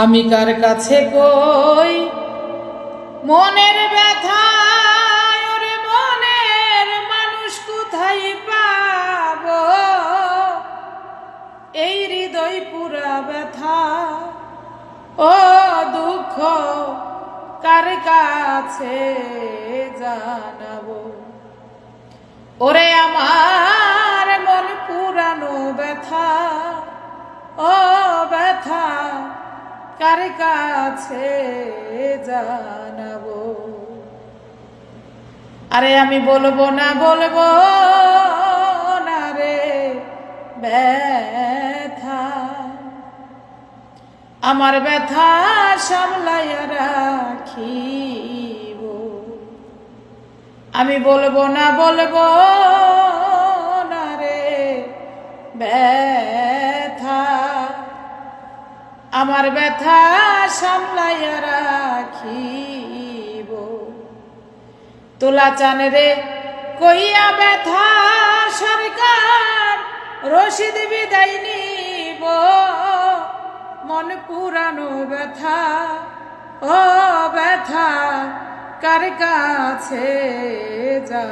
আমি কার কাছে কই মনের ব্যথা, ওরে মনের মানুষ কোথায় পাবো? এই হৃদয় পুরা ব্যথা ও দুঃখ কার কাছে জানাবো? ওরে আমার মন পুরানো ব্যথা ও ব্যথা কার কাছে জানাবো? আরে আমি বলবো না রে ব্যথা, আমার ব্যথা সামলাইয়া রাখিব। আমি বলবো না রে ব্যথা, আমার ব্যথা সামলাইয়া রাখিব। তোলা চান রে কইয়া ব্যথা সরকার রশিদ বিদায় নিব। মন পুরানো ব্যথা ও ব্যথা কার কাছে যা